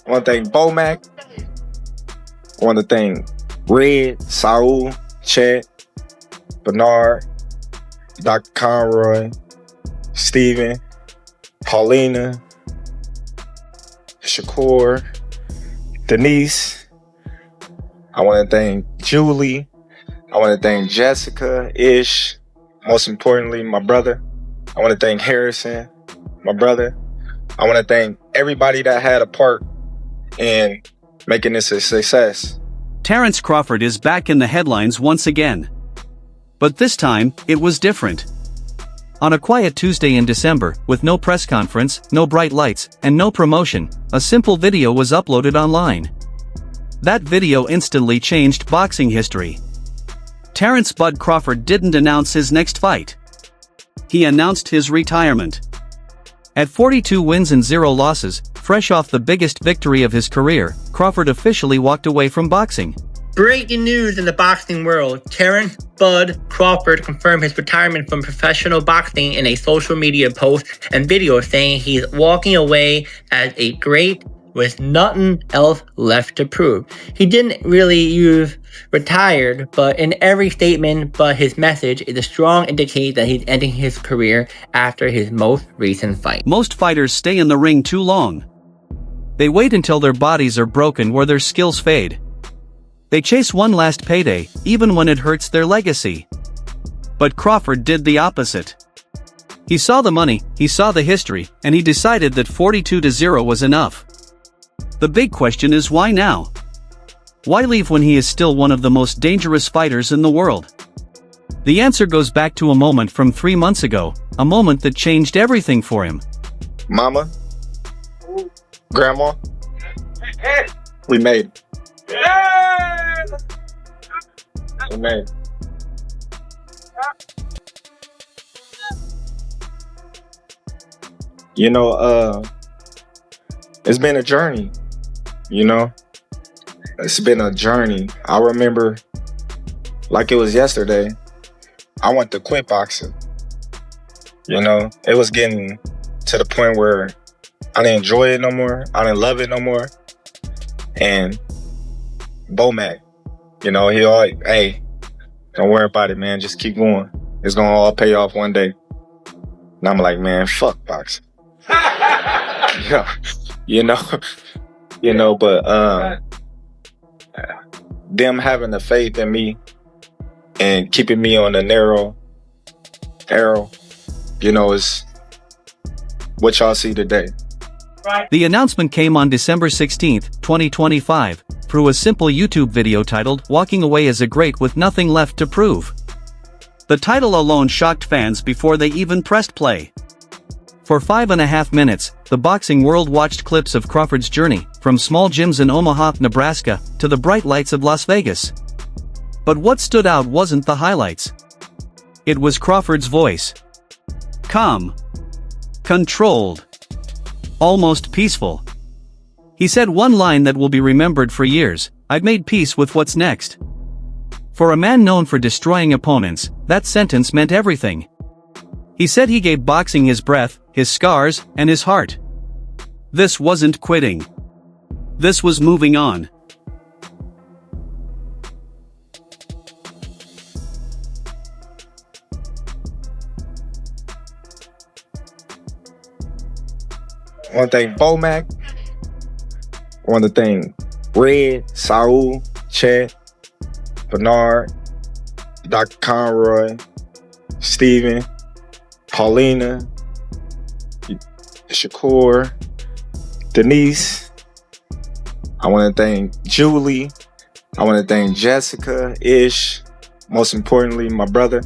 I want to thank Bomac. I want to thank Red, Saul, Chet, Bernard, Dr. Conroy, Steven, Paulina, Shakur, Denise. I want to thank Julie. I want to thank Jessica, Ish. Most importantly, my brother. I want to thank Harrison, my brother. I want to thank everybody that had a part in making this a success. Terence Crawford is back in the headlines once again. But this time, it was different. On a quiet Tuesday in December, with no press conference, no bright lights, and no promotion, a simple video was uploaded online. That video instantly changed boxing history. Terence "Bud" Crawford didn't announce his next fight. He announced his retirement. At 42 wins and 0 losses, fresh off the biggest victory of his career, Crawford officially walked away from boxing. Breaking news in the boxing world. Terence "Bud" Crawford confirmed his retirement from professional boxing in a social media post and video, saying he's walking away as a great with nothing else left to prove. He didn't really use retired, but in every statement but his message is a strong indicator that he's ending his career after his most recent fight. Most fighters stay in the ring too long. They wait until their bodies are broken or their skills fade. They chase one last payday, even when it hurts their legacy. But Crawford did the opposite. He saw the money, he saw the history, and he decided that 42-0 was enough. The big question is, why now? Why leave when he is still one of the most dangerous fighters in the world? The answer goes back to a moment from 3 months ago, a moment that changed everything for him. Mama, Grandma, we made it. We made it. You know, it's been a journey, you know? It's been a journey. I remember, like it was yesterday, I went to quit boxing. You know, it was getting to the point where I didn't enjoy it no more. I didn't love it no more. And Bomac, you know, he always, hey, don't worry about it, man. Just keep going. It's gonna all pay off one day. And I'm like, man, fuck boxing. you know, but them having the faith in me and keeping me on the narrow arrow, you know, is what y'all see today. The announcement came on December 16, 2025, through a simple YouTube video titled "Walking Away as a Great with Nothing Left to Prove." The title alone shocked fans before they even pressed play. For 5.5 minutes, the boxing world watched clips of Crawford's journey, from small gyms in Omaha, Nebraska, to the bright lights of Las Vegas. But what stood out wasn't the highlights. It was Crawford's voice. Calm. Controlled. Almost peaceful. He said one line that will be remembered for years: "I've made peace with what's next." For a man known for destroying opponents, that sentence meant everything. He said he gave boxing his breath, his scars, and his heart. This wasn't quitting. This was moving on. I want to thank Bomac. I want to thank Red, Saul, Chet, Bernard, Dr. Conroy, Steven, Paulina, Shakur, Denise. I want to thank Julie. I want to thank Jessica, Ish. Most importantly, my brother.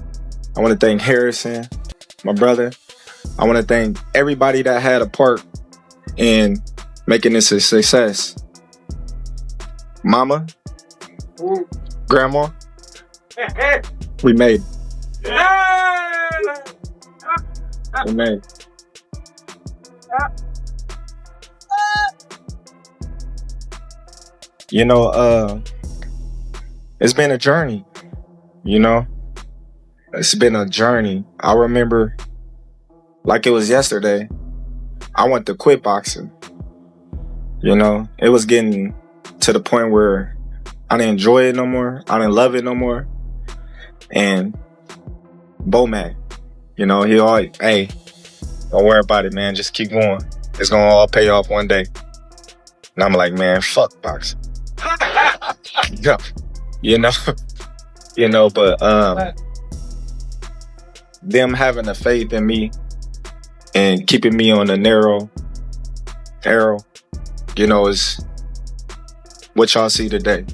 I want to thank Harrison, my brother. I want to thank everybody that had a part in making this a success. Mama, Grandma, we made it. We made it. You know, it's been a journey, you know? It's been a journey. I remember, like it was yesterday, I went to quit boxing. You know, it was getting to the point where I didn't enjoy it no more. I didn't love it no more. And Bomac, you know, he always, hey, don't worry about it, man. Just keep going. It's gonna all pay off one day. And I'm like, man, fuck boxing. Yeah, you know, but them having the faith in me and keeping me on the narrow arrow, you know, is what y'all see today.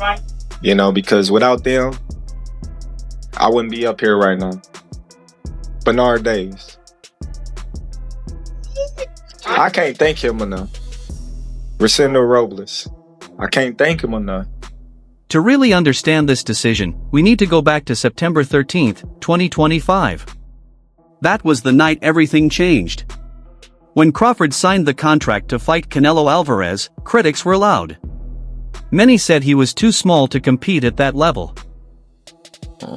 Right. You know, because without them, I wouldn't be up here right now. Bernard Davis. I can't thank him enough. Rosendo Robles. I can't thank him enough. To really understand this decision, we need to go back to September 13th, 2025. That was the night everything changed. When Crawford signed the contract to fight Canelo Alvarez, critics were loud. Many said he was too small to compete at that level.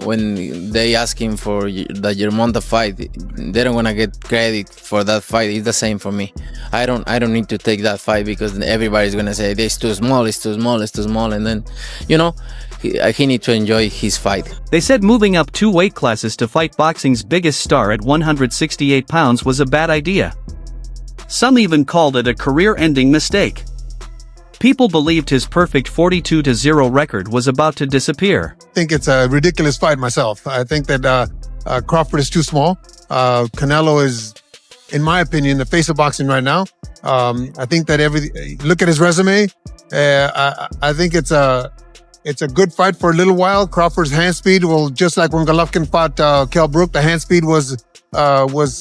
When they ask him for the Germonta fight, they don't want to get credit for that fight. It's the same for me. I don't need to take that fight because everybody's going to say it's too small, it's too small, it's too small. And then, you know, he need to enjoy his fight. They said moving up 2 weight classes to fight boxing's biggest star at 168 pounds was a bad idea. Some even called it a career-ending mistake. People believed his perfect 42-0 record was about to disappear. I think it's a ridiculous fight myself. I think that Crawford is too small. Canelo is, in my opinion, the face of boxing right now. I think that look at his resume. I think it's a good fight for a little while. Crawford's hand speed will, just like when Golovkin fought Kell Brook, the hand speed was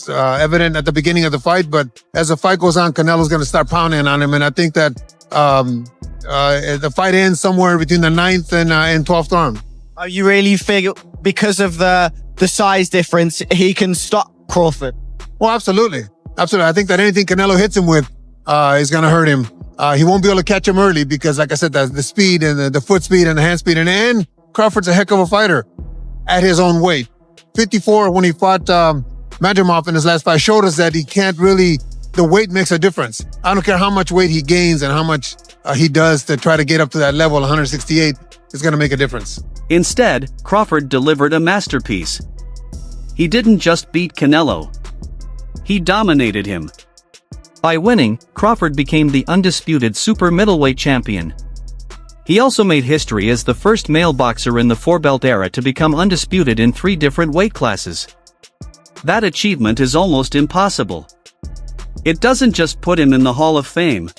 evident at the beginning of the fight. But as the fight goes on, Canelo's going to start pounding on him. And I think that the fight ends somewhere between the 9th and 12th round. You really feel because of the size difference, he can stop Crawford? Well, absolutely. Absolutely. I think that anything Canelo hits him with is going to hurt him. He won't be able to catch him early because, like I said, the speed and the foot speed and the hand speed. And Crawford's a heck of a fighter at his own weight. 54 when he fought Madrimov in his last fight showed us that he can't really, the weight makes a difference. I don't care how much weight he gains and how much he does to try to get up to that level, 168, is going to make a difference. Instead, Crawford delivered a masterpiece. He didn't just beat Canelo. He dominated him. By winning, Crawford became the undisputed super middleweight champion. He also made history as the first male boxer in the four-belt era to become undisputed in 3 different weight classes. That achievement is almost impossible. It doesn't just put him in the Hall of Fame.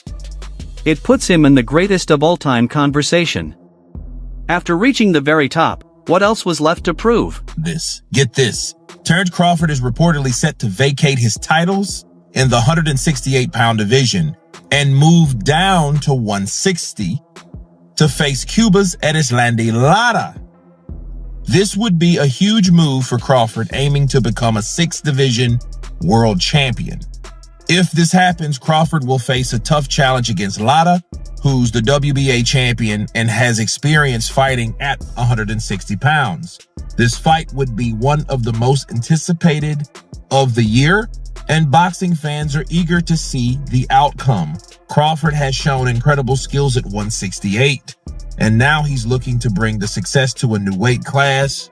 It puts him in the greatest of all-time conversation. After reaching the very top, what else was left to prove? Get this. Terence Crawford is reportedly set to vacate his titles in the 168-pound division and move down to 160 to face Cuba's Erislandy Lara. This would be a huge move for Crawford, aiming to become a 6th division world champion. If this happens, Crawford will face a tough challenge against Lara, who's the WBA champion and has experience fighting at 160 pounds. This fight would be one of the most anticipated of the year, and boxing fans are eager to see the outcome. Crawford has shown incredible skills at 168, and now he's looking to bring the success to a new weight class.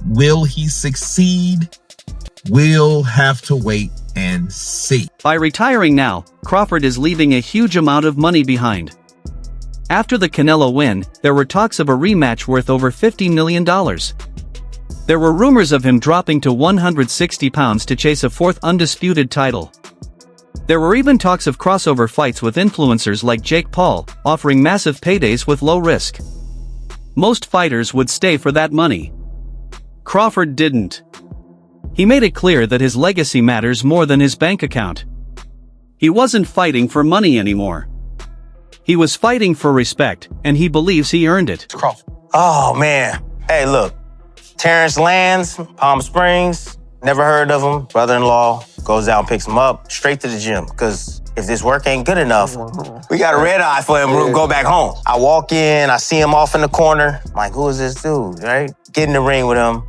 Will he succeed? We'll have to wait and see. By retiring now, Crawford is leaving a huge amount of money behind. After the Canelo win, there were talks of a rematch worth over $50 million. There were rumors of him dropping to 160 pounds to chase a 4th undisputed title. There were even talks of crossover fights with influencers like Jake Paul, offering massive paydays with low risk. Most fighters would stay for that money. Crawford didn't. He made it clear that his legacy matters more than his bank account. He wasn't fighting for money anymore. He was fighting for respect, and he believes he earned it. Crawford. Oh, man. Hey, look. Terrence lands, Palm Springs. Never heard of him. Brother-in-law goes out and picks him up. Straight to the gym. Because if this work ain't good enough, we got a red eye for him. We'll go back home. I walk in. I see him off in the corner. I'm like, who is this dude, right? Get in the ring with him.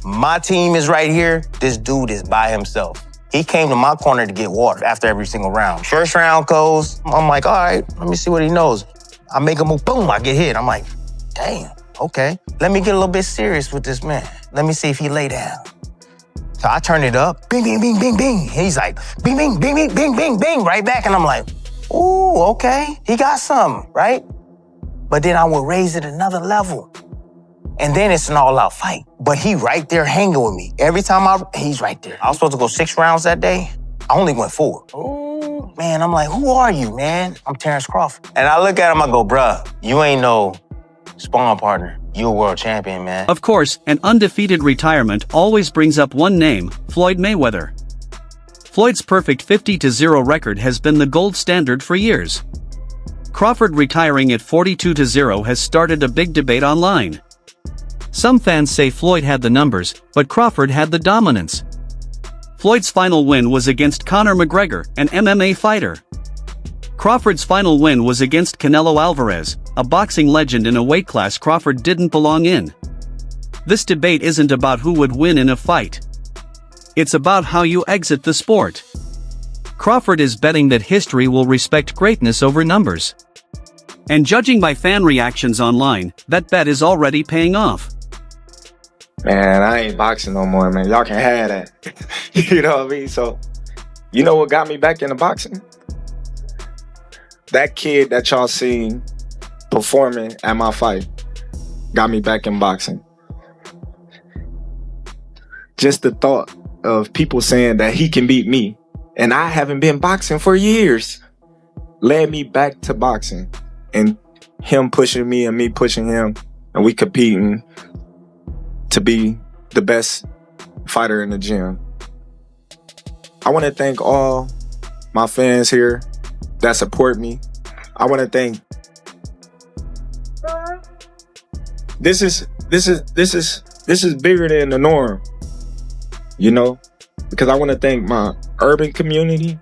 My team is right here. This dude is by himself. He came to my corner to get water after every single round. First round goes, I'm like, all right, let me see what he knows. I make a move, boom, I get hit. I'm like, damn, okay. Let me get a little bit serious with this man. Let me see if he lay down. So I turn it up, bing, bing, bing, bing, bing. He's like, bing, bing, bing, bing, bing, bing, bing, right back. And I'm like, ooh, okay, he got something, right? But then I would raise it another level. And then it's an all-out fight. But he right there hanging with me. Every time he's right there. I was supposed to go 6 rounds that day. I only went 4. Ooh, man, I'm like, who are you, man? I'm Terence Crawford. And I look at him, I go, bruh, you ain't no sparring partner. You a world champion, man. Of course, an undefeated retirement always brings up one name, Floyd Mayweather. Floyd's perfect 50-0 record has been the gold standard for years. Crawford retiring at 42-0 has started a big debate online. Some fans say Floyd had the numbers, but Crawford had the dominance. Floyd's final win was against Conor McGregor, an MMA fighter. Crawford's final win was against Canelo Alvarez, a boxing legend in a weight class Crawford didn't belong in. This debate isn't about who would win in a fight. It's about how you exit the sport. Crawford is betting that history will respect greatness over numbers. And judging by fan reactions online, that bet is already paying off. Man, I ain't boxing no more, man. Y'all can have that. You know what I mean? So, you know what got me back into boxing? That kid that y'all seen performing at my fight got me back in boxing. Just the thought of people saying that he can beat me, and I haven't been boxing for years, led me back to boxing. And him pushing me and me pushing him, and we competing to be the best fighter in the gym. I want to thank all my fans here that support me. I want to thank. This is bigger than the norm, you know, because I want to thank my urban community.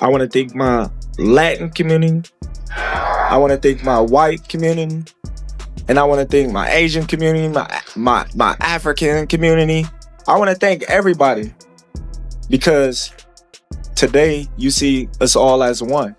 I want to thank my Latin community. I want to thank my white community. And I want to thank my Asian community, my African community. I want to thank everybody, because today you see us all as one.